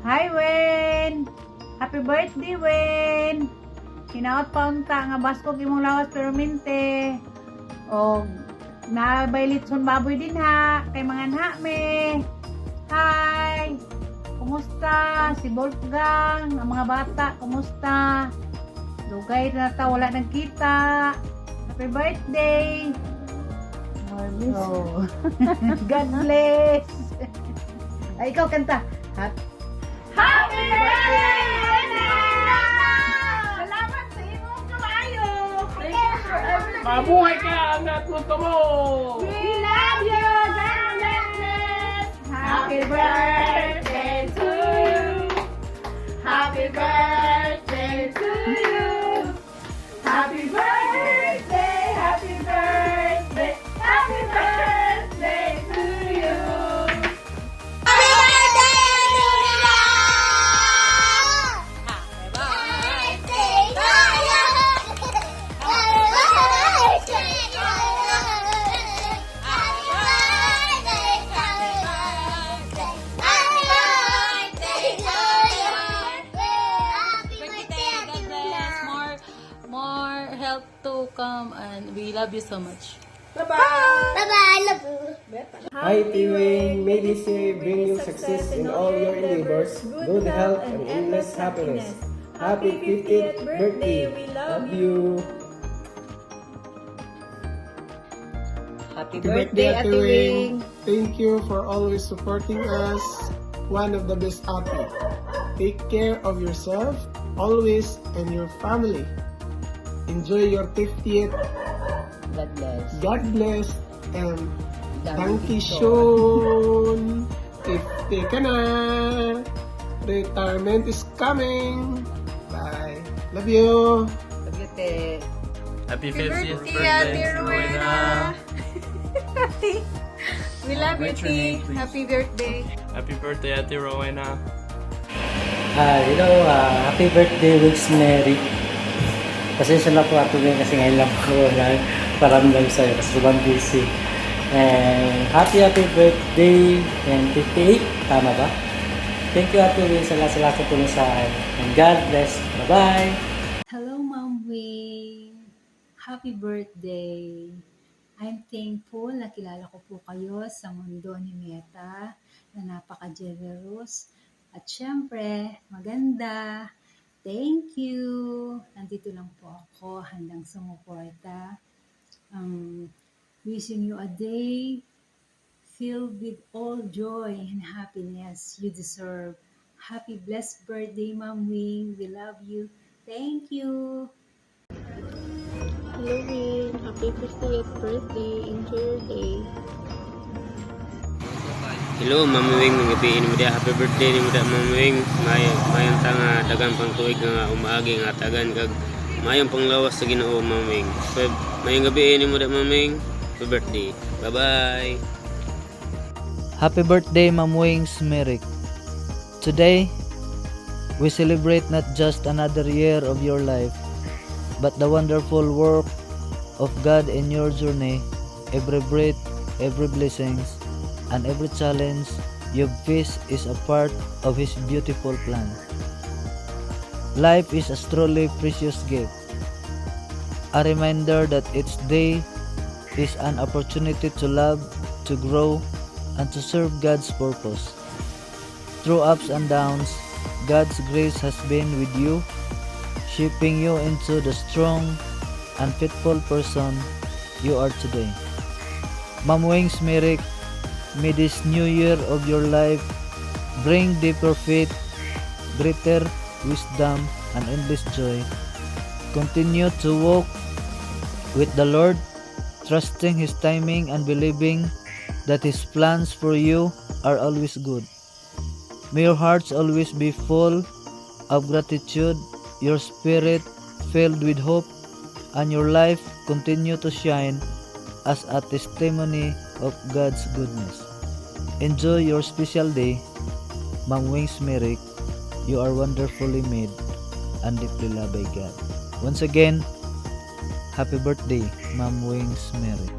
Hi, Wen! Happy birthday, Wen! Hinaot pa unta nga basko imong lawas pero minte. O nabailit son baboy din ha. Kay mga nha me. Hi! Kumusta? Si Wolfgang, ang mga bata, kumusta? Dugay na ta, wala nagkita. Happy birthday! Oh. God bless! Ay, ikaw kanta. Happy birthday! Salamat sa imong kabayo! Thank you for everything! Mabuhay ka ang natuto mo! We love you! God bless! Happy birthday to you! Happy birthday to you! Happy birthday! Happy birthday! Happy birthday to you! More health to come, and we love you so much. Bye-bye. I love you. Hi Tiwing, may this year bring you success in all your endeavors, good health and endless happiness. Happy 50th birthday, we love you. Happy birthday, Ate Wing. Thank you for always supporting us. One of the best ate. Take care of yourself, always, and your family. Enjoy your 50th. God bless. God bless. And Dami thank you, dito. Sean. 50 ka na. Retirement is coming. Bye. Love you. Love you, Te. Happy 50th birthday, Rowena! We love you, What's your name, T. please? Happy birthday. Happy birthday, Ate Rowena! Happy birthday, Wigs Mary. Pasensya na po Ate Wing kasi ngayon lang po paramdam sa'yo kasi sobrang busy. And happy birthday and 58, tama ba? Thank you Ate Wing sa lahat sa tulong sa akin. And God bless. Bye-bye! Hello, Ma'am Wing. Happy birthday. I'm thankful na kilala ko po kayo sa mundo ni Meta na napaka-generous. At syempre, maganda. Thank you. Nandito lang po ako, handang sumuporta. Wishing you a day filled with all joy and happiness you deserve. Happy blessed birthday, Ma'am Wing. We love you. Thank you. Hello, Win. Happy 50th birthday. Enjoy your day. Hello, Ma'am Wing, magabiin mo dia. Happy birthday ni mo da, Ma'am Wing. Mayang tanga dagan pang tuig nga umaagi nga tagan kag mayang panglawas sa Ginoo, Ma'am Wing. Mayang gabiin ni mo da, Ma'am Wing. Happy birthday. Bye-bye. Happy birthday, Ma'am Wings Merrick. Today, we celebrate not just another year of your life, but the wonderful work of God in your journey, every breath, every blessings, and every challenge you face is a part of His beautiful plan. Life is a truly precious gift, a reminder that each day is an opportunity to love, to grow, and to serve God's purpose. Through ups and downs, God's grace has been with you, shaping you into the strong and faithful person you are today. Ma'am Wings Merrick, may this new year of your life bring deeper faith, greater wisdom, and endless joy. Continue to walk with the Lord, trusting His timing and believing that His plans for you are always good. May your hearts always be full of gratitude, your spirit filled with hope, and your life continue to shine as a testimony of God's goodness. Enjoy your special day, Ma'am Wings Merrick. You are wonderfully made and deeply loved by God. Once again, happy birthday, Ma'am Wings Merrick.